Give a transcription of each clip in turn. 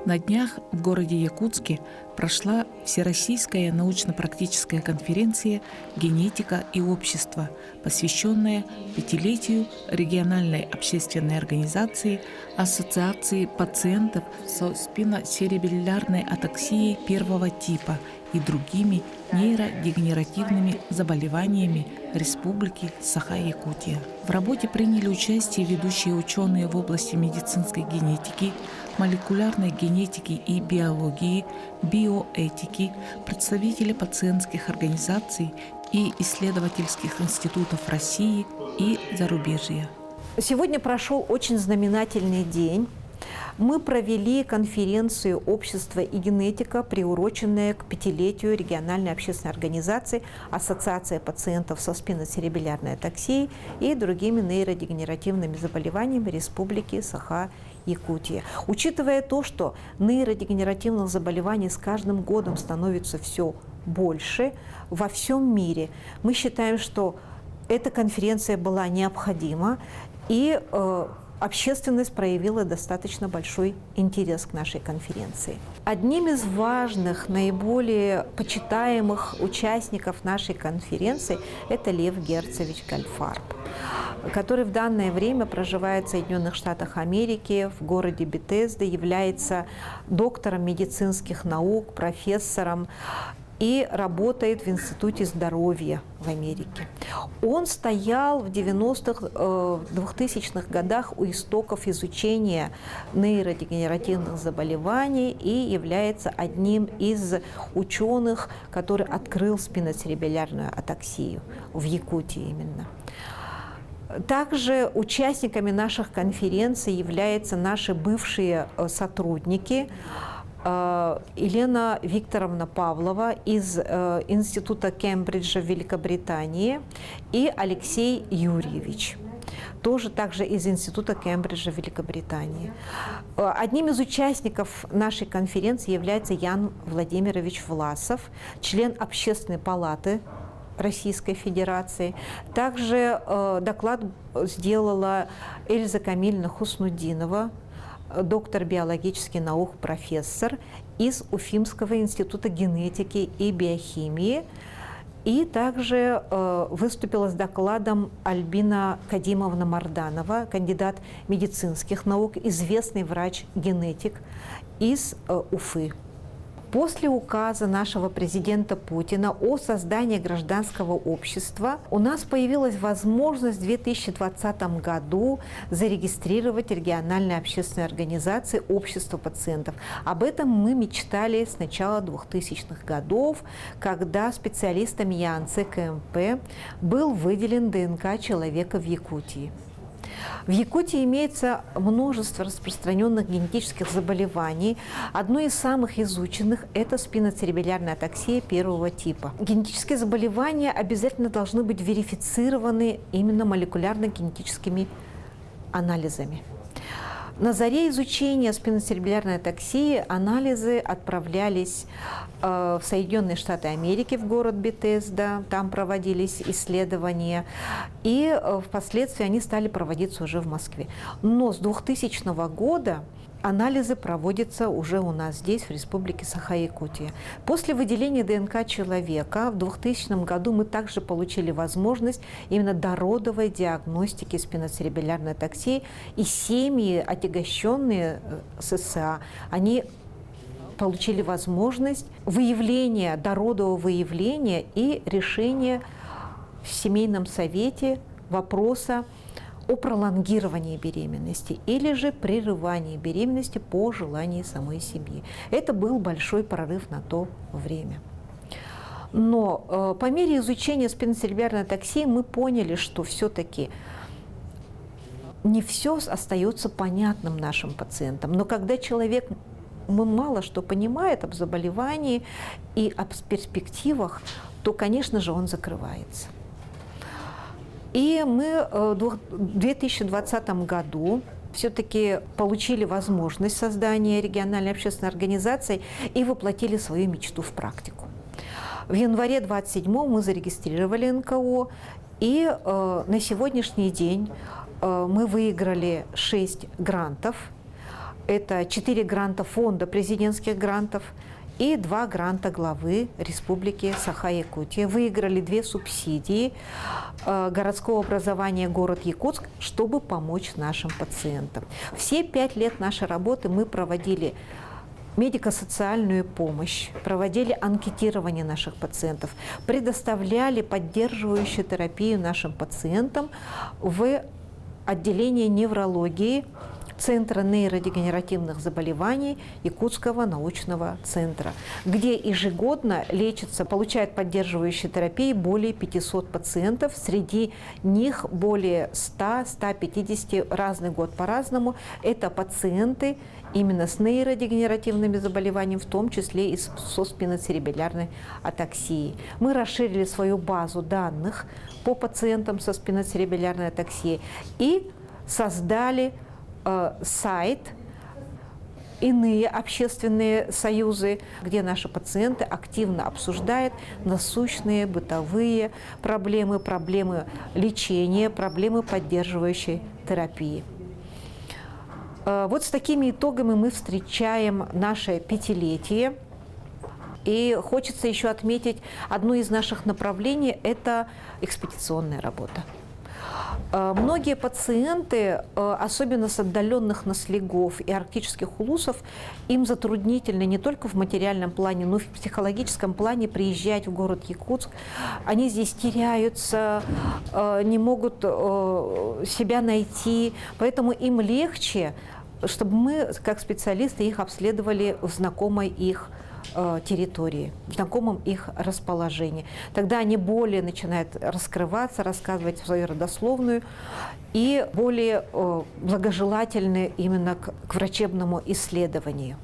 На днях в городе Якутске прошла Всероссийская научно-практическая конференция «Генетика и общество», посвященная пятилетию региональной общественной организации Ассоциации пациентов со спинносеребеллярной атаксией первого типа и другими нейродегенеративными заболеваниями Республики Саха-Якутия. В работе приняли участие ведущие ученые в области медицинской генетики, молекулярной генетики и биологии, биоэтики, представители пациентских организаций и исследовательских институтов России и зарубежья. Сегодня прошел очень знаменательный день. Мы провели конференцию «Общество и генетика», приуроченная к пятилетию региональной общественной организации Ассоциация пациентов со спинносеребеллярной атаксией и другими нейродегенеративными заболеваниями Республики Саха-Якутия. Учитывая то, что нейродегенеративных заболеваний с каждым годом становится все больше во всем мире, мы считаем, что эта конференция была необходима, и общественность проявила достаточно большой интерес к нашей конференции. Одним из важных, наиболее почитаемых участников нашей конференции это Лев Герцевич Гольфарб, который в данное время проживает в Соединенных Штатах Америки, в городе Бетезда, является доктором медицинских наук, профессором и работает в Институте здоровья в Америке. Он стоял в 90-х, 2000-х годах у истоков изучения нейродегенеративных заболеваний и является одним из ученых, который открыл спинносеребеллярную атаксию в Якутии именно. Также участниками наших конференций являются наши бывшие сотрудники, Елена Викторовна Павлова из Института Кембриджа в Великобритании и Алексей Юрьевич, тоже также из Института Кембриджа в Великобритании. Одним из участников нашей конференции является Ян Владимирович Власов, член Общественной палаты Российской Федерации. Также доклад сделала Эльза Камильевна Хуснудинова, доктор биологических наук, профессор из Уфимского института генетики и биохимии. И также выступила с докладом Альбина Кадимовна Марданова, кандидат медицинских наук, известный врач-генетик из Уфы. После указа нашего президента Путина о создании гражданского общества у нас появилась возможность в 2020 году зарегистрировать региональные общественные организации «Общество пациентов». Об этом мы мечтали с начала 2000-х годов, когда специалистами ЯНЦ КМП был выделен ДНК человека в Якутии. В Якутии имеется множество распространенных генетических заболеваний. Одно из самых изученных – это спинносеребеллярная атаксия первого типа. Генетические заболевания обязательно должны быть верифицированы именно молекулярно-генетическими анализами. На заре изучения спинносеребеллярной атаксии анализы отправлялись в Соединенные Штаты Америки, в город Бетезда, там проводились исследования, и впоследствии они стали проводиться уже в Москве. Но с 2000 года анализы проводятся уже у нас здесь, в Республике Саха-Якутия. После выделения ДНК человека в 2000 году мы также получили возможность именно дородовой диагностики спинносеребеллярной атаксии, и семьи, отягощенные ССА, они получили возможность выявления, дородового выявления и решения в семейном совете вопроса о пролонгировании беременности или же прерывании беременности по желанию самой семьи. Это был большой прорыв на то время. Но по мере изучения спинносеребеллярной атаксии мы поняли, что все-таки не все остается понятным нашим пациентам. Но когда человек мало что понимает об заболевании и об перспективах, то, конечно же, он закрывается. И мы в 2020 году все-таки получили возможность создания региональной общественной организации и воплотили свою мечту в практику. В январе 27 мы зарегистрировали НКО, и на сегодняшний день мы выиграли 6 грантов. Это 4 гранта фонда президентских грантов и 2 гранта главы Республики Саха-Якутия. Выиграли 2 субсидии городского образования город Якутск, чтобы помочь нашим пациентам. Все 5 лет нашей работы мы проводили медико-социальную помощь, проводили анкетирование наших пациентов, предоставляли поддерживающую терапию нашим пациентам в отделении неврологии Центра нейродегенеративных заболеваний Якутского научного центра, где ежегодно лечатся, получают поддерживающие терапии более 500 пациентов, среди них более 100-150, разный год по-разному. Это пациенты именно с нейродегенеративными заболеваниями, в том числе и со спиноцеребелярной атаксией. Мы расширили свою базу данных по пациентам со спиноцеребелярной атаксией и создали сайт, иные общественные союзы, где наши пациенты активно обсуждают насущные бытовые проблемы, проблемы лечения, проблемы поддерживающей терапии. Вот с такими итогами мы встречаем наше 5-летие. И хочется еще отметить одно из наших направлений – это экспедиционная работа. Многие пациенты, особенно с отдаленных наслегов и арктических улусов, им затруднительно не только в материальном плане, но и в психологическом плане приезжать в город Якутск. Они здесь теряются, не могут себя найти, поэтому им легче, чтобы мы, как специалисты, их обследовали в знакомой их территории, в знакомом их расположении. Тогда они более начинают раскрываться, рассказывать свою родословную и более благожелательны именно к врачебному исследованию.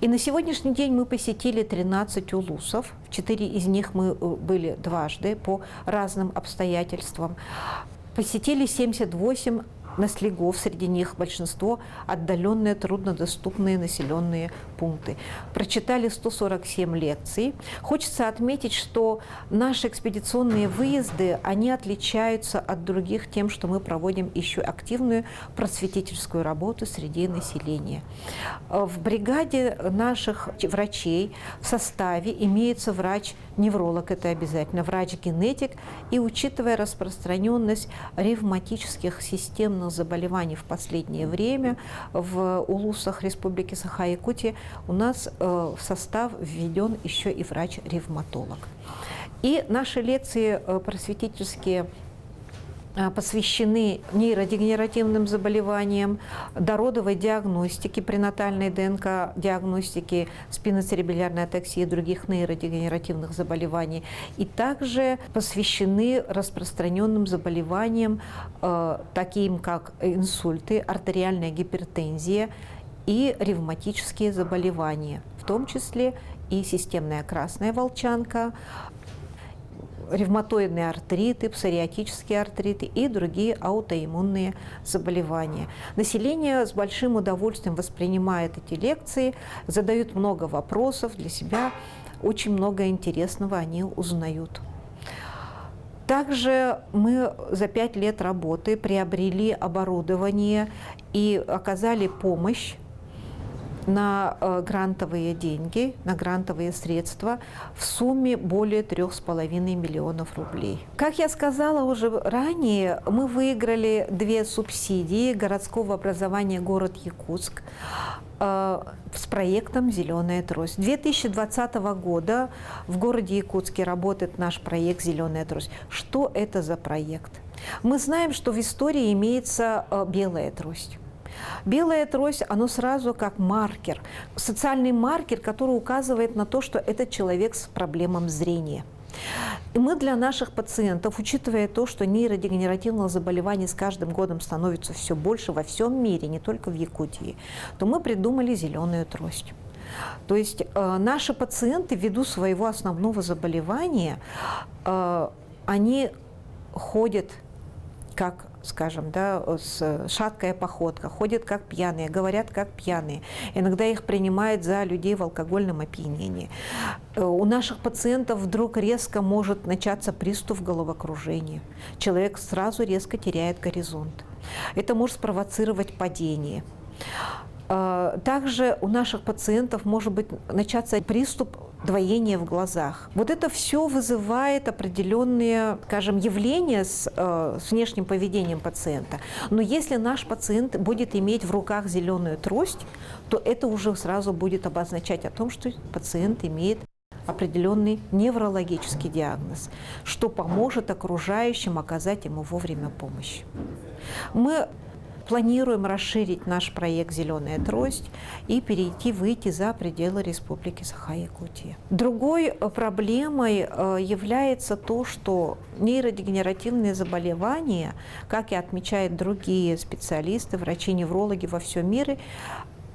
И на сегодняшний день мы посетили 13 улусов. 4 из них мы были дважды по разным обстоятельствам. Посетили 78 наслегов, среди них большинство отдаленные, труднодоступные населенные пункты. Прочитали 147 лекций. Хочется отметить, что наши экспедиционные выезды, они отличаются от других тем, что мы проводим еще активную просветительскую работу среди населения. В бригаде наших врачей в составе имеется врач-невролог, это обязательно, врач-генетик, и учитывая распространенность ревматических системных заболеваний в последнее время в улусах Республики Саха-Якутия у нас в состав введен еще и врач-ревматолог. И наши лекции просветительские посвящены нейродегенеративным заболеваниям, дородовой диагностике, пренатальной ДНК-диагностике, спиноцеребелярной атаксии и других нейродегенеративных заболеваний. И также посвящены распространенным заболеваниям, таким как инсульты, артериальная гипертензия и ревматические заболевания, в том числе и системная красная волчанка, ревматоидные артриты, псориатические артриты и другие аутоиммунные заболевания. Население с большим удовольствием воспринимает эти лекции, задают много вопросов для себя, очень много интересного они узнают. Также мы за 5 лет работы приобрели оборудование и оказали помощь на грантовые деньги, на грантовые средства в сумме более 3,5 миллионов рублей. Как я сказала уже ранее, мы выиграли 2 субсидии городского образования город Якутск с проектом «Зеленая трость». С 2020 года в городе Якутске работает наш проект «Зеленая трость». Что это за проект? Мы знаем, что в истории имеется белая трость. Белая трость, оно сразу как маркер, социальный маркер, который указывает на то, что этот человек с проблемами зрения. И мы для наших пациентов, учитывая то, что нейродегенеративных заболеваний с каждым годом становится все больше во всем мире, не только в Якутии, то мы придумали зеленую трость. То есть наши пациенты ввиду своего основного заболевания, они ходят как, скажем, да, с шаткая походка, ходят как пьяные, говорят как пьяные. Иногда их принимают за людей в алкогольном опьянении. У наших пациентов вдруг резко может начаться приступ головокружения. Человек сразу резко теряет горизонт. Это может спровоцировать падение. Также у наших пациентов может быть начаться приступ двоения в глазах. Вот это все вызывает определенные, скажем, явления с внешним поведением пациента. Но если наш пациент будет иметь в руках зеленую трость, то это уже сразу будет обозначать о том, что пациент имеет определенный неврологический диагноз, что поможет окружающим оказать ему вовремя помощь. Мы планируем расширить наш проект «Зеленая трость» и выйти за пределы Республики Саха-Якутия. Другой проблемой является то, что нейродегенеративные заболевания, как и отмечают другие специалисты, врачи-неврологи во всем мире,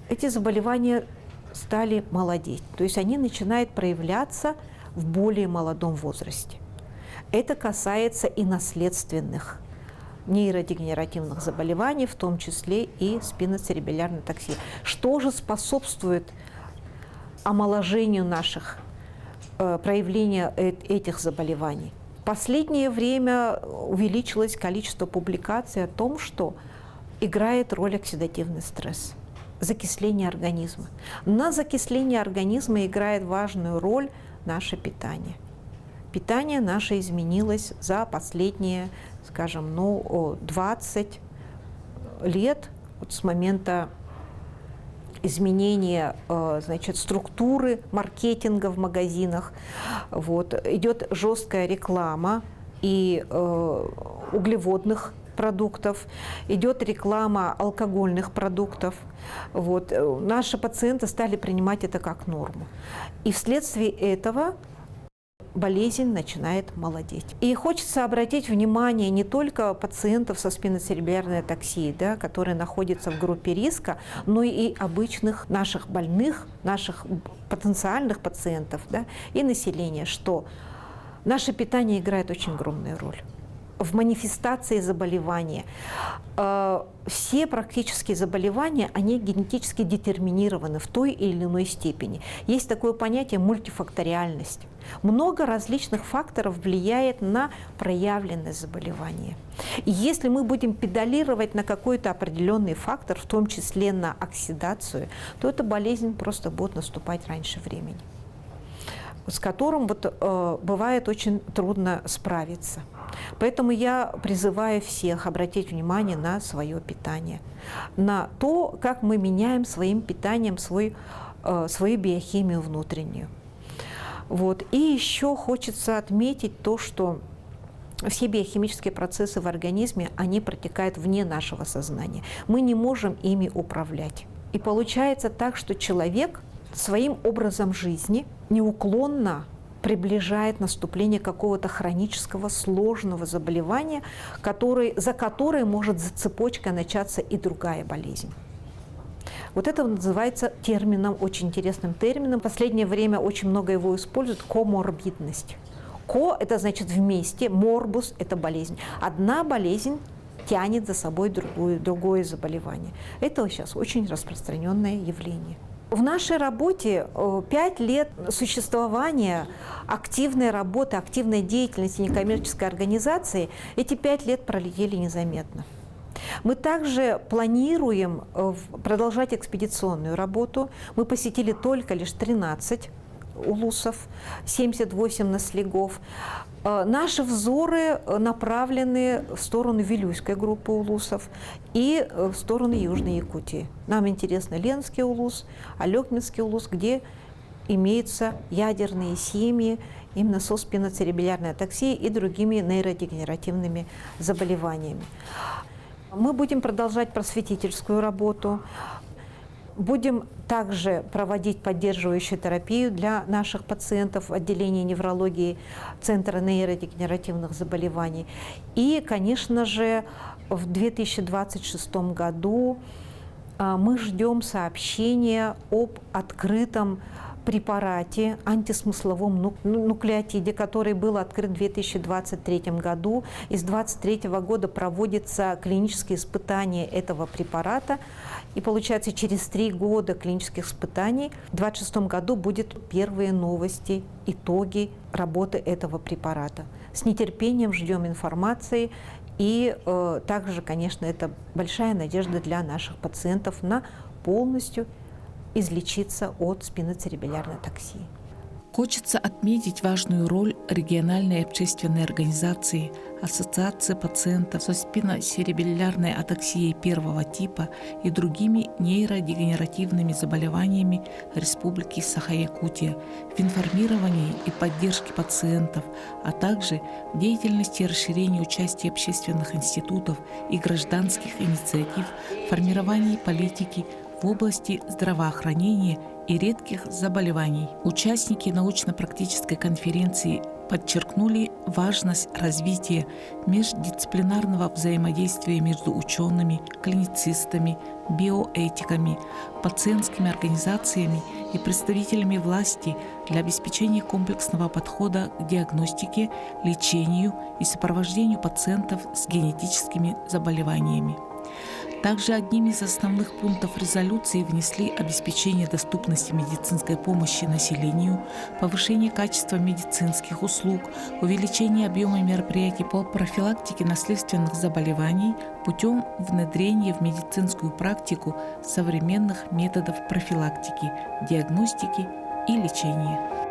эти заболевания стали молодеть. То есть они начинают проявляться в более молодом возрасте. Это касается и наследственных нейродегенеративных заболеваний, в том числе и спиноцеребелярной атаксии. Что же способствует омоложению наших проявления этих заболеваний? В последнее время увеличилось количество публикаций о том, что играет роль оксидативный стресс, закисление организма. На закисление организма играет важную роль наше питание. Питание наше изменилось за последние, скажем, 20 лет вот с момента изменения, значит, структуры маркетинга в магазинах. Вот. Идет жесткая реклама и углеводных продуктов, идет реклама алкогольных продуктов. Вот. Наши пациенты стали принимать это как норму. И вследствие этого болезнь начинает молодеть. И хочется обратить внимание не только пациентов со спиноцеребральной атаксией, да, которые находятся в группе риска, но и обычных наших больных, наших потенциальных пациентов, да, и населения, что наше питание играет очень огромную роль в манифестации заболевания. Все практически заболевания, они генетически детерминированы в той или иной степени. Есть такое понятие мультифакториальность. Много различных факторов влияет на проявленность заболевания. И если мы будем педалировать на какой-то определенный фактор, в том числе на оксидацию, то эта болезнь просто будет наступать раньше времени, с которым бывает очень трудно справиться. Поэтому я призываю всех обратить внимание на свое питание, на то, как мы меняем своим питанием свою биохимию внутреннюю. Вот. И еще хочется отметить то, что все биохимические процессы в организме, они протекают вне нашего сознания. Мы не можем ими управлять. И получается так, что человек своим образом жизни неуклонно приближает наступление какого-то хронического сложного заболевания, за которое может за цепочкой начаться и другая болезнь. Вот это называется термином, очень интересным термином. В последнее время очень много его используют – коморбидность. Ко – это значит вместе, морбус – это болезнь. Одна болезнь тянет за собой другое заболевание. Это сейчас очень распространенное явление. В нашей работе 5 лет существования активной работы, активной деятельности некоммерческой организации, эти 5 лет пролетели незаметно. Мы также планируем продолжать экспедиционную работу. Мы посетили только лишь 13 улусов, 78 наслегов. Наши взоры направлены в сторону Вилюйской группы улусов и в сторону Южной Якутии. Нам интересно Ленский улус, Алекминский улус, где имеются ядерные семьи именно со спиноцеребелярной атаксией и другими нейродегенеративными заболеваниями. Мы будем продолжать просветительскую работу. Будем также проводить поддерживающую терапию для наших пациентов в отделении неврологии Центра нейродегенеративных заболеваний. И, конечно же, в 2026 году мы ждем сообщения об открытом препарате, антисмысловом нуклеотиде, который был открыт в 2023 году. И с 2023 года проводятся клинические испытания этого препарата. И получается, через 3 года клинических испытаний в 2026 году будут первые новости, итоги работы этого препарата. С нетерпением ждем информации И также, конечно, это большая надежда для наших пациентов на полностью излечиться от спиноцеребелярной атаксии. Хочется отметить важную роль региональной общественной организации Ассоциации пациентов со спиннocеребеллярной атаксией первого типа и другими нейродегенеративными заболеваниями Республики Саха-Якутия в информировании и поддержке пациентов, а также в деятельности и расширении участия общественных институтов и гражданских инициатив в формировании политики в области здравоохранения и редких заболеваний. Участники научно-практической конференции подчеркнули важность развития междисциплинарного взаимодействия между учеными, клиницистами, биоэтиками, пациентскими организациями и представителями власти для обеспечения комплексного подхода к диагностике, лечению и сопровождению пациентов с генетическими заболеваниями. Также одним из основных пунктов резолюции внесли обеспечение доступности медицинской помощи населению, повышение качества медицинских услуг, увеличение объема мероприятий по профилактике наследственных заболеваний путем внедрения в медицинскую практику современных методов профилактики, диагностики и лечения.